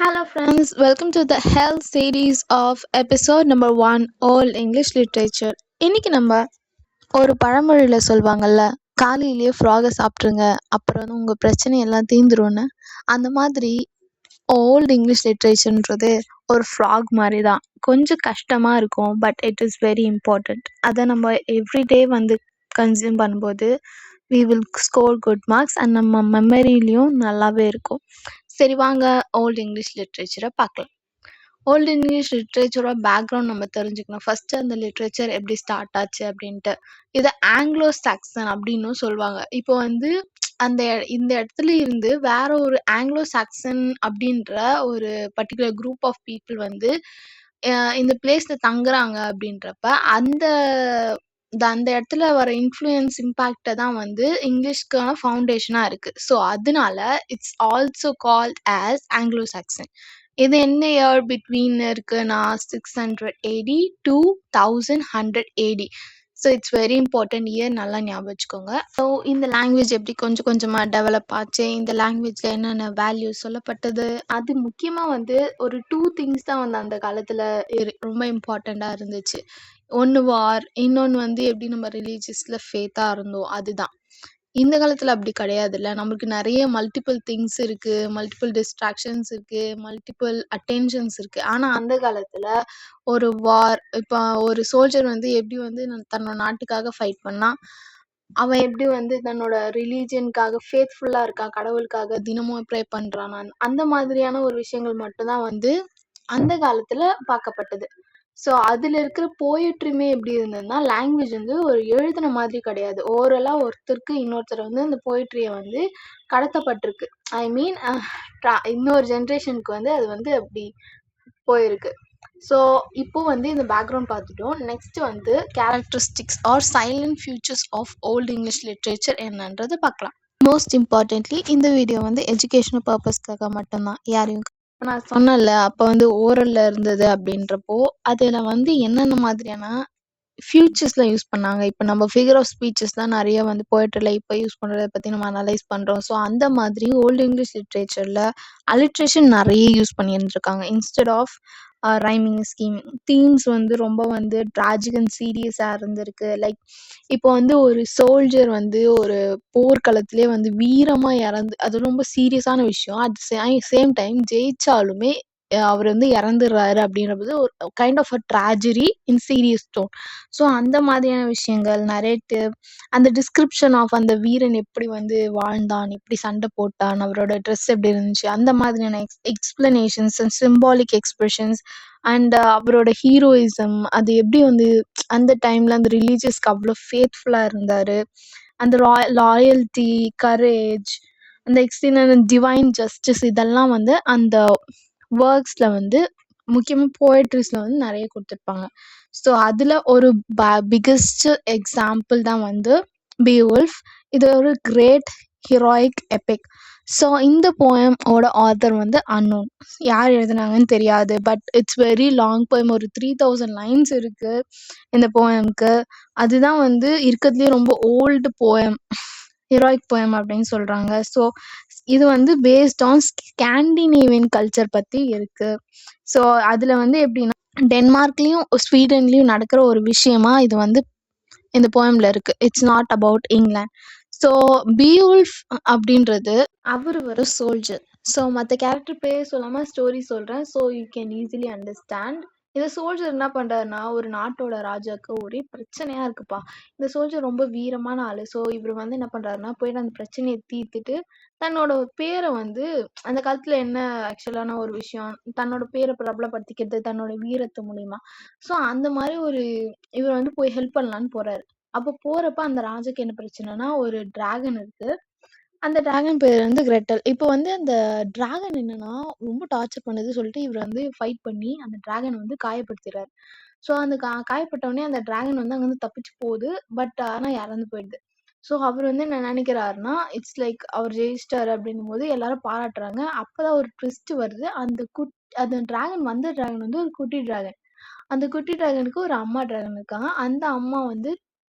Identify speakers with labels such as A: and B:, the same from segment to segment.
A: Hello, friends. Welcome to the Health series of episode number 1 Old English Literature. இன்னைக்கு நம்ம ஒரு பழமொழியில் சொல்லுவாங்கல்ல, காலையிலேயே ஃப்ராகை சாப்பிட்ருங்க, அப்புறம் வந்து உங்கள் பிரச்சனை எல்லாம் தீந்துரும்னு. அந்த மாதிரி ஓல்டு இங்கிலீஷ் லிட்ரேச்சர்ன்றது ஒரு ஃப்ராக் மாதிரி தான். கொஞ்சம் கஷ்டமாக இருக்கும், but it is very important. அதை நம்ம எவ்ரிடே வந்து கன்சியூம் பண்ணும்போது we will score good marks and நம்ம மெமரிலையும் நல்லாவே இருக்கும். சரி, வாங்க ஓல்டு இங்கிலீஷ் லிட்ரேச்சரை பார்க்கலாம். ஓல்டு இங்கிலீஷ் லிட்ரேச்சரோட பேக்ரவுண்ட் நம்ம தெரிஞ்சுக்கணும். ஃபர்ஸ்ட் அந்த லிட்ரேச்சர் எப்படி ஸ்டார்ட் ஆச்சு அப்படின்ட்டு. இதை ஆங்கிலோ சாக்சன் அப்படின்னும் சொல்லுவாங்க. இப்போ வந்து இந்த இடத்துல இருந்து வேற ஒரு ஆங்கிலோ சாக்சன் அப்படின்ற ஒரு பர்டிகுலர் குரூப் ஆஃப் பீப்புள் வந்து இந்த பிளேஸ்ல தங்குறாங்க அப்படின்றப்ப அந்த இடத்துல வர இன்ஃப்ளூயன்ஸ் இம்பேக்டை தான் வந்து இங்கிலீஷ்க்கான ஃபவுண்டேஷனாக இருக்குது. ஸோ அதனால it's also called as Anglo Saxon. இது என்ன இயர் பிட்வீன் இருக்குன்னா 680 to 1100 AD. So it's very important year, நல்லா ஞாபகம் வச்சுக்கோங்க. ஸோ இந்த லாங்குவேஜ் எப்படி கொஞ்சம் கொஞ்சமாக டெவலப் ஆச்சு, இந்த லாங்குவேஜில் என்னென்ன வேல்யூஸ் சொல்லப்பட்டது, அது முக்கியமாக வந்து ஒரு 2 திங்ஸ் தான் வந்து அந்த காலத்தில் ரொம்ப இம்பார்ட்டண்ட்டாக இருந்துச்சு. ஒன்று வார், இன்னொன்று வந்து எப்படி நம்ம ரிலீஜியஸில் ஃபேத்தாக இருந்தோம், அதுதான். இந்த காலத்தில் அப்படி கிடையாதுல்ல. நமக்கு நிறைய மல்டிபிள் திங்ஸ் இருக்குது, மல்டிபிள் டிஸ்ட்ராக்ஷன்ஸ் இருக்குது, மல்டிபிள் அட்டென்ஷன்ஸ் இருக்குது. ஆனால் அந்த காலத்தில் ஒரு வார், இப்போ ஒரு சோல்ஜர் வந்து எப்படி வந்து தன்னோட நாட்டுக்காக ஃபைட் பண்ணால், அவன் எப்படி வந்து தன்னோட ரிலீஜியனுக்காக ஃபேத்ஃபுல்லாக இருக்கான், கடவுளுக்காக தினமும் ப்ரே பண்ணுறான், அந்த மாதிரியான ஒரு விஷயங்கள் மட்டும்தான் வந்து அந்த காலத்தில் பார்க்கப்பட்டது. ஸோ அதில் இருக்கிற போயட்ரியுமே எப்படி இருந்ததுன்னா, லாங்குவேஜ் வந்து ஒரு எழுதின மாதிரி கிடையாது. ஓரலாக ஒருத்தருக்கு இன்னொருத்தர் வந்து அந்த போயட்ரியை வந்து கடத்தப்பட்டிருக்கு. ஐ மீன் இன்னொரு ஜென்ரேஷனுக்கு வந்து அது வந்து அப்படி போயிருக்கு. ஸோ இப்போ வந்து இந்த பேக்ரவுண்ட் பார்த்துட்டோம். நெக்ஸ்ட் வந்து characteristics are silent futures of old English literature என்னன்றது பார்க்கலாம். மோஸ்ட் இம்பார்ட்டன்ட்லி இந்த வீடியோ வந்து எஜுகேஷனல் பர்பஸ்க்காக மட்டும்தான். யாரையும் நான் சொன்னேன்ல, அப்போ வந்து ஓரலில் இருந்தது அப்படின்றப்போ அதில் வந்து என்னென்ன மாதிரியான ஃபியூச்சர்ஸ்லாம் யூஸ் பண்ணாங்க. இப்போ நம்ம ஃபிகர் ஆஃப் ஸ்பீச்சஸ்லாம் நிறைய வந்து போய்ட்ரியில் இப்போ யூஸ் பண்ணுறத பற்றி நம்ம அனலைஸ் பண்ணுறோம். ஸோ அந்த மாதிரி ஓல்டு இங்கிலீஷ் லிட்ரேச்சரில் அலிட்ரேஷன் நிறைய யூஸ் பண்ணியிருந்துருக்காங்க. Instead of rhyming scheme, themes வந்து ரொம்ப வந்து ட்ராஜிக் அண்ட் சீரியஸாக இருந்திருக்கு. லைக் இப்போ வந்து ஒரு சோல்ஜர் வந்து ஒரு போர்க்களத்திலே வந்து வீரமாக இறந்து, அது ரொம்ப சீரியஸான விஷயம். அட் சேம் டைம் ஜெயிச்சாலுமே அவர் வந்து இறந்துடுறாரு அப்படின்றது ஒரு kind of a tragedy in serious tone. So அந்த மாதிரியான விஷயங்கள், நரேட்டிவ், அந்த டிஸ்கிரிப்ஷன் ஆஃப் அந்த வீரன் எப்படி வந்து வாழ்ந்தான், எப்படி சண்டை போட்டான், அவரோட ட்ரெஸ் எப்படி இருந்துச்சு, அந்த மாதிரியான explanations and symbolic expressions and அவரோட ஹீரோயிசம், அது எப்படி வந்து அந்த டைமில் அந்த ரிலீஜியஸ்க்கு அவ்வளோ ஃபேத்ஃபுல்லாக இருந்தார், அந்த லாயல்ட்டி, கரேஜ், அந்த எக்ஸ்டீரியன் டிவைன் ஜஸ்டிஸ், இதெல்லாம் வந்து அந்த ஒர்க்ஸில் வந்து முக்கியமாக போயட்ரிஸில் வந்து நிறைய கொடுத்துருப்பாங்க. ஸோ அதில் ஒரு பிக்கஸ்ட் எக்ஸாம்பிள் தான் வந்து பீவுல்ஃப். இது ஒரு கிரேட் ஹீரோயிக் எபிக். ஸோ இந்த போயமோட ஆத்தர் வந்து அன்னோன், யார் எழுதுனாங்கன்னு தெரியாது. But it's very long poem, ஒரு 3000 லைன்ஸ் இருக்குது இந்த போயம்க்கு. அதுதான் வந்து இருக்கிறதுலே ரொம்ப ஓல்டு போயம், ஹீரோயிக் போயம் அப்படின்னு சொல்கிறாங்க. ஸோ இது வந்து பேஸ்ட் ஆன் ஸ்காண்டினேவியன் கல்ச்சர் பற்றி இருக்குது. ஸோ அதில் வந்து எப்படின்னா, டென்மார்க்லேயும் ஸ்வீடன்லேயும் நடக்கிற ஒரு விஷயமா இது வந்து இந்த போயமில் இருக்குது. It's not about England. So Beowulf அப்படின்றது அவர் ஒரு சோல்ஜர். ஸோ மற்ற கேரக்டர் பேர் சொல்லாமல் ஸ்டோரி சொல்கிறேன், so you can easily understand. இந்த சோல்ஜர் என்ன பண்ணுறாருன்னா, ஒரு நாட்டோட ராஜாவுக்கு ஒரே பிரச்சனையாக இருக்குப்பா. இந்த சோல்ஜர் ரொம்ப வீரமான ஆள். ஸோ இவர் வந்து என்ன பண்ணுறாருன்னா, போயிட்டு அந்த பிரச்சனையை தீர்த்துட்டு தன்னோட பேரை வந்து, அந்த காலத்தில் என்ன ஆக்சுவலான ஒரு விஷயம், தன்னோட பேரை பிரபலப்படுத்திக்கிறது தன்னோட வீரத்து மூலிமா. ஸோ அந்த மாதிரி ஒரு இவர் வந்து போய் ஹெல்ப் பண்ணலான்னு போகிறாரு. அப்போ போகிறப்ப அந்த ராஜாக்கு என்ன பிரச்சனைனா, ஒரு டிராகன் இருக்குது. அந்த டிராகன் பேர் வந்து கிரெட்டல். இப்போ வந்து அந்த டிராகன் என்னன்னா ரொம்ப டார்ச்சர் பண்ணுது சொல்லிட்டு இவர் வந்து ஃபைட் பண்ணி அந்த டிராகனை வந்து காயப்படுத்திடுறாரு. ஸோ அந்த காயப்பட்டவொடனே அந்த டிராகன் வந்து அங்கேருந்து தப்பிச்சு போகுது. பட் ஆனால் இறந்து போயிடுது. ஸோ அவர் வந்து என்ன நினைக்கிறாருன்னா, இட்ஸ் லைக் அவர் ஜெயிச்சிட்டாரு அப்படிங்கும்போது எல்லாரும் பாராட்டுறாங்க. அப்போதான் ஒரு ட்விஸ்ட் வருது. அந்த டிராகன் வந்து ஒரு குட்டி டிராகன். அந்த குட்டி டிராகனுக்கு ஒரு அம்மா டிராகன் இருக்காங்க. அந்த அம்மா வந்து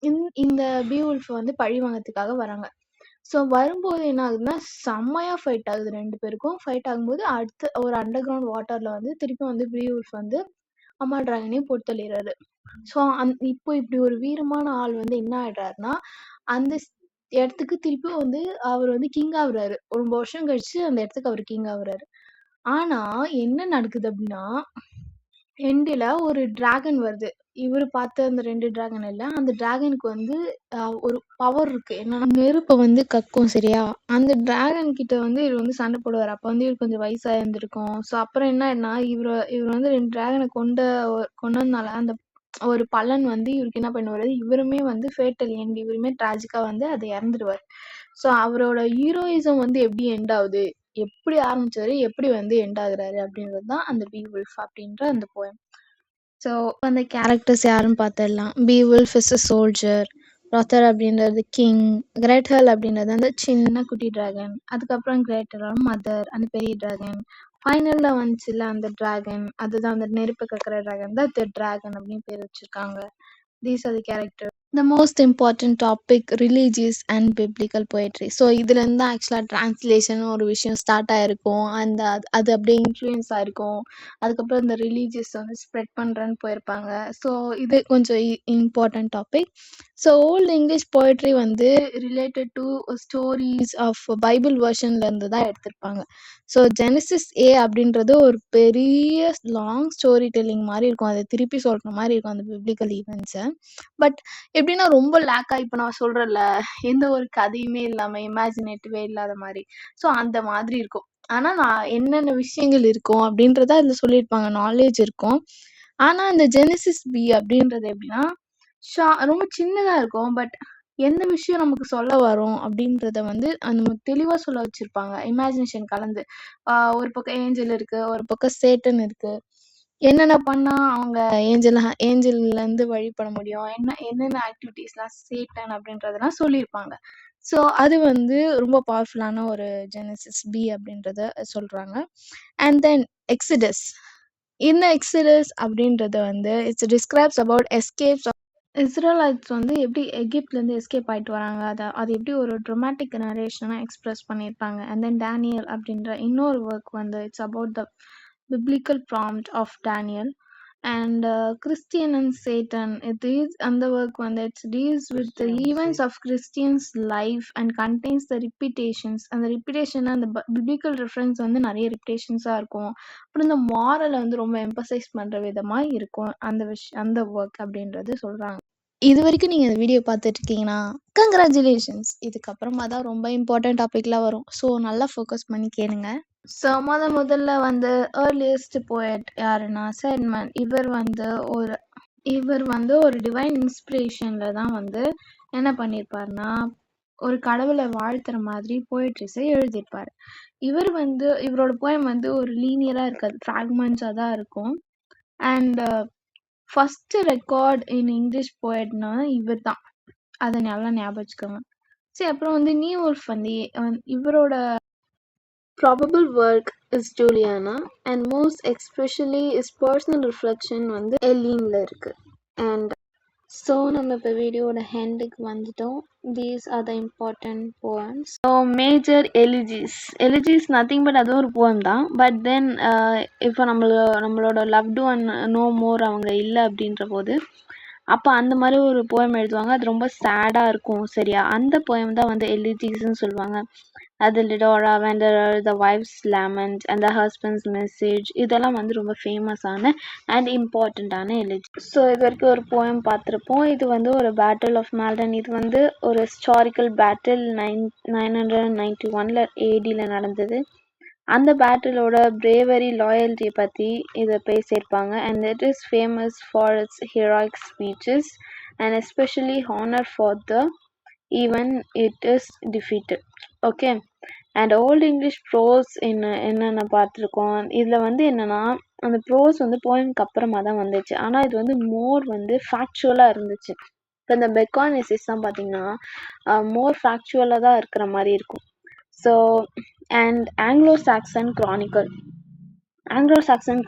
A: இந்த பீவுல்ஃப் வந்து பழி வாங்கறதுக்காக வராங்க. ஸோ வரும்போது என்ன ஆகுதுன்னா, செம்மையா ஃபைட் ஆகுது 2 பேருக்கும். ஃபைட் ஆகும்போது அடுத்து ஒரு அண்டர் கிரவுண்ட் வாட்டர்ல வந்து திருப்பி வந்து பீவுல்ஃப் வந்து அம்மா டிராகனையும் போட்டு தள்ளிர்றாரு. ஸோ இப்போ இப்படி ஒரு வீரமான ஆள் வந்து என்ன ஆயிடுறாருன்னா, அந்த இடத்துக்கு திருப்பியும் வந்து அவர் வந்து கிங் ஆகுறாரு. ரொம்ப வருஷம் கழிச்சு அந்த இடத்துக்கு அவர் கிங் ஆகுறாரு. ஆனா என்ன நடக்குது அப்படின்னா, எண்டுல ஒரு டிராகன் வருது. இவரு பார்த்த அந்த 2 டிராகன் இல்ல. அந்த டிராகனுக்கு வந்து ஒரு பவர் இருக்கு. என்னன்னா நெருப்ப வந்து கக்கும் சரியா? அந்த டிராகன் கிட்ட வந்து இவரு வந்து சண்டை போடுவாரு. அப்ப வந்து இவருக்கு கொஞ்சம் வயசா இருந்திருக்கும். ஸோ அப்புறம் என்ன ஆயிடும்னா, இவரு வந்து 2 டிராகன கொன்னதுனால அந்த ஒரு பலன் வந்து இவருக்கு என்ன பண்ணுவாரு, இவருமே வந்து ஃபேட்டல் எண்ட் இவருமே ட்ராஜிக்கா வந்து அது இறந்துருவாரு. ஸோ அவரோட ஹீரோயிசம் வந்து எப்படி எண்ட் ஆகுது? எப்படி ஆரம்பிச்சாரு? எப்படி வந்து எண்ட் ஆகுறாரு? அப்படின்றது தான் அந்த பீவுல்ஃப் அப்படின்ற அந்த போயம். ஸோ அந்த கேரக்டர்ஸ் யாருன்னு பார்த்துடலாம். பீவுல்ஃப் இஸ் அ சோல்ஜர், ராத்தர் அப்படின்றது கிங், கிரேட்டல் அப்படின்றது அந்த சின்ன குட்டி டிராகன், அதுக்கப்புறம் கிரேட்டரோட மதர் அந்த பெரிய டிராகன், ஃபைனல்ல வந்துச்சுல அந்த டிராகன், அதுதான் அந்த நெருப்பு கக்கிற டிராகன் தான் த டிராகன் அப்படின்னு பேர் வச்சிருக்காங்க. These are the character. The most important topic religious and biblical poetry. So இதுலேருந்து தான் ஆக்சுவலாக ட்ரான்ஸ்லேஷன் ஒரு விஷயம் ஸ்டார்ட் ஆகிருக்கும். அது அப்படியே இன்ஃப்ளூயன்ஸ் ஆகிருக்கும். அதுக்கப்புறம் இந்த ரிலீஜியஸ் வந்து ஸ்ப்ரெட் பண்ணுறேன்னு போயிருப்பாங்க. ஸோ இது கொஞ்சம் important topic. So old English poetry வந்து related to stories of Bible வெர்ஷன்லேருந்து தான் எடுத்திருப்பாங்க. ஸோ ஜெனசிஸ் ஏ அப்படின்றது ஒரு பெரிய லாங் ஸ்டோரி டெல்லிங் மாதிரி இருக்கும். அதை திருப்பி சொல்கிற மாதிரி இருக்கும் அந்த பிப்ளிக்கல் ஈவெண்ட்ஸை. பட் எப்படின்னா ரொம்ப லேக்கா இப்போ நான் சொல்றேன்ல, எந்த ஒரு கதையுமே இல்லாம இமேஜினேட்டிவே இல்லாத மாதிரி. ஸோ அந்த மாதிரி இருக்கும். ஆனா நான் என்னென்ன விஷயங்கள் இருக்கும் அப்படின்றத அதுல சொல்லியிருப்பாங்க. நாலேஜ் இருக்கும். ஆனா இந்த ஜெனசிஸ் பி அப்படின்றது எப்படின்னா ரொம்ப சின்னதா இருக்கும். பட் எந்த விஷயம் நமக்கு சொல்ல வரும் அப்படின்றத வந்து அந்த தெளிவா சொல்ல வச்சிருப்பாங்க. இமேஜினேஷன் கலந்து. ஒரு பக்கம் ஏஞ்சல் இருக்கு, ஒரு பக்கம் சேட்டன் இருக்கு. என்னென்ன பண்ணா அவங்க ஏஞ்சல்ல இருந்து வழிபட முடியும், என்னென்ன ஆக்டிவிட்டீஸ்லாம் சேட்டன் அப்படின்றதெல்லாம் சொல்லியிருப்பாங்க. ஸோ அது வந்து ரொம்ப பவர்ஃபுல்லான ஒரு ஜெனசிஸ் பி அப்படின்றத சொல்றாங்க. And then Exodus. இந்த எக்ஸிடஸ் அப்படின்றது வந்து it's describes about escapes. Israelites வந்து எப்படி எகிப்துலேருந்து எஸ்கேப் ஆயிட்டு வராங்க, அது எப்படி ஒரு ட்ரமாட்டிக் நரேஷனாக எக்ஸ்பிரஸ் பண்ணியிருப்பாங்க. அண்ட் தென் டேனியல் அப்படின்ற இன்னொரு ஒர்க் வந்து it's about the biblical prompt of Daniel. And Christian and Satan, it is and the work one that deals with the events of Christians life and contains the repetitions. And the repetition and the biblical reference வந்து நிறைய repetitions-ஆ இருக்கும். அப்புறம் இந்த moral வந்து ரொம்ப emphasize பண்ற விதமா இருக்கும் அந்த ஒர்க் அப்படின்றது சொல்றாங்க. இது வரைக்கும் நீங்கள் இந்த வீடியோ பார்த்துட்டு இருக்கீங்கன்னா கங்க்ராச்சுலேஷன்ஸ். இதுக்கப்புறமா தான் ரொம்ப இம்பார்ட்டன்ட் டாபிக்லாம் வரும். ஸோ நல்லா ஃபோக்கஸ் பண்ணி கேளுங்க. ஸோ முதல்ல வந்து ஏர்லியஸ்ட் போயட் யாருன்னா செட்மன். இவர் வந்து ஒரு டிவைன் இன்ஸ்பிரேஷன்ல தான் வந்து என்ன பண்ணியிருப்பாருன்னா ஒரு கடவுளை வாழ்த்துற மாதிரி போயட்ரிஸை எழுதியிருப்பாரு. இவரோட போயம் வந்து ஒரு லீனியரா இருக்காது, ஃப்ராக்மெண்ட்ஸாக தான் இருக்கும். And first record in English போயட்னா இவர் தான், அதை நல்லா ஞாபகம் வச்சுக்கோங்க. சரி, அப்புறம் வந்து நியூ வுல்ஃப் வந்து இவரோட probable work is Juliana, and most especially his personal reflection வந்து எலீன்ல இருக்கு. And ஸோ நம்ம இப்போ வீடியோட ஹெண்டுக்கு வந்துட்டோம். These are the important poems. So major elegies nothing but அதுவும் ஒரு போயம் தான். பட் தென் இப்போ நம்மளோட லவ்டு ஒன் நோ மோர் அவங்க இல்லை அப்படின்ற போது அப்போ அந்த மாதிரி ஒரு போயம் எழுதுவாங்க. அது ரொம்ப சேடாக இருக்கும் சரியா. அந்த போயம் தான் வந்து எலிஜிஸ்ன்னு சொல்லுவாங்க. அது லிடோரா wanderer, the wife's lament and the husband's message, இதெல்லாம் வந்து ரொம்ப ஃபேமஸான அண்ட் இம்பார்ட்டண்ட்டான எலிஜி. ஸோ இது வரைக்கும் ஒரு போயம் பார்த்துருப்போம். இது வந்து ஒரு பேட்டில் ஆஃப் மால்டன். இது வந்து ஒரு ஹிஸ்டாரிக்கல் பேட்டில் 991 AD நடந்தது. அந்த பேட்டிலோட பிரேவரி லாயல்ட்டியை பற்றி இதை பேசியிருப்பாங்க. And it is famous for its heroic speeches and especially honour for the even it is defeated. Okay. And old English prose என்னென்ன பார்த்துருக்கோம். இதில் வந்து என்னென்னா அந்த ப்ரோஸ் வந்து போயம்க்கு அப்புறமா தான் வந்துச்சு. ஆனால் இது வந்து மோர் வந்து ஃபேக்சுவலாக இருந்துச்சு. இப்போ இந்த பெக்கான் எஸ்ஸேஸ் தான் பார்த்தீங்கன்னா மோர் ஃபேக்சுவலாக தான் இருக்கிற மாதிரி இருக்கும். ஸோ அண்ட் ஆங்கிலோ சாக்சன்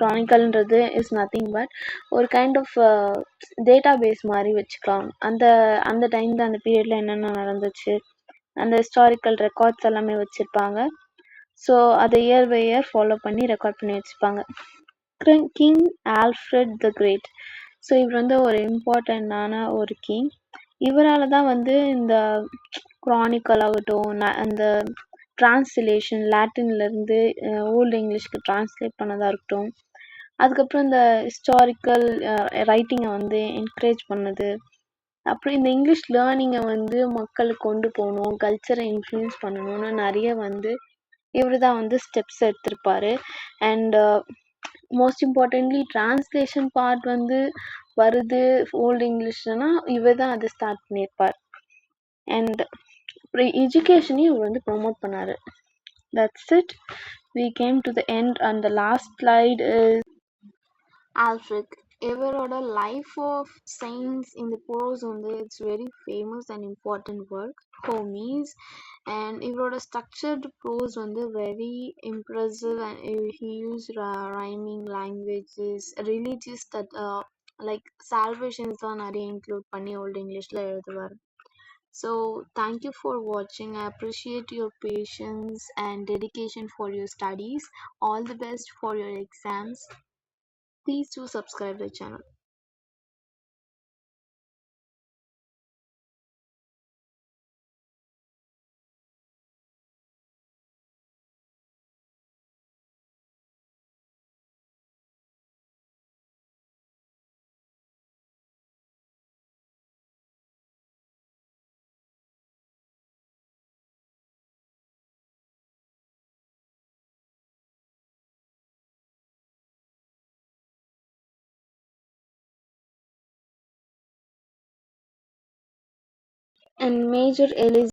A: க்ரானிக்கல்ன்றது இஸ் நத்திங் பட் ஒரு கைண்ட் ஆஃப் டேட்டா பேஸ் மாதிரி வச்சுக்கலாம். அந்த டைமில் அந்த பீரியடில் என்னென்ன நடந்துச்சு, அந்த ஹிஸ்டாரிக்கல் ரெக்கார்ட்ஸ் எல்லாமே வச்சுருப்பாங்க. ஸோ அதை இயர் பை இயர் ஃபாலோ பண்ணி ரெக்கார்ட் பண்ணி வச்சுப்பாங்க. King Alfred the Great. So இவர் வந்து ஒரு இம்பார்ட்டண்ட்டான ஒரு கிங். இவரால் தான் வந்து இந்த க்ரானிக்கல் ஆகட்டும், அந்த டிரான்ஸ்லேஷன் லாட்டின்லேருந்து ஓல்டு இங்கிலீஷ்க்கு டிரான்ஸ்லேட் பண்ணதாக இருக்கட்டும், அதுக்கப்புறம் இந்த ஹிஸ்டாரிக்கல் ரைட்டிங்கை வந்து என்கரேஜ் பண்ணது, அப்புறம் இந்த இங்கிலீஷ் லேர்னிங்கை வந்து மக்களுக்கு கொண்டு போகணும், கல்ச்சரை இன்ஃப்ளூயன்ஸ் பண்ணணும்னு நிறைய வந்து இவர் தான் வந்து ஸ்டெப்ஸ் எடுத்திருப்பாரு. And most importantly translation part வந்து வருது ஓல்டு இங்கிலீஷ்னா இவர் தான் அதை ஸ்டார்ட் பண்ணியிருப்பார். அண்ட் அப்புறம் எஜுகேஷனையும் இவர் வந்து ப்ரொமோட் பண்ணார். That's it. We came to the end and the last slide is Alfred. இவரோட லைஃப் ஆஃப் சயின்ஸ் இந்த ப்ரோஸ் வந்து it's very famous and important work ஹோமீஸ். And இவரோட ஸ்ட்ரக்சர்டு ப்ரோஸ் வந்து very impressive and he used rhyming languages, religious that like salvations தான் நிறைய include பண்ணி old இங்கிலீஷில் எழுதுவார். So thank you for watching. I appreciate your patience and dedication for your studies. All the best for your exams. Please do subscribe the channel. And Major Elizabeth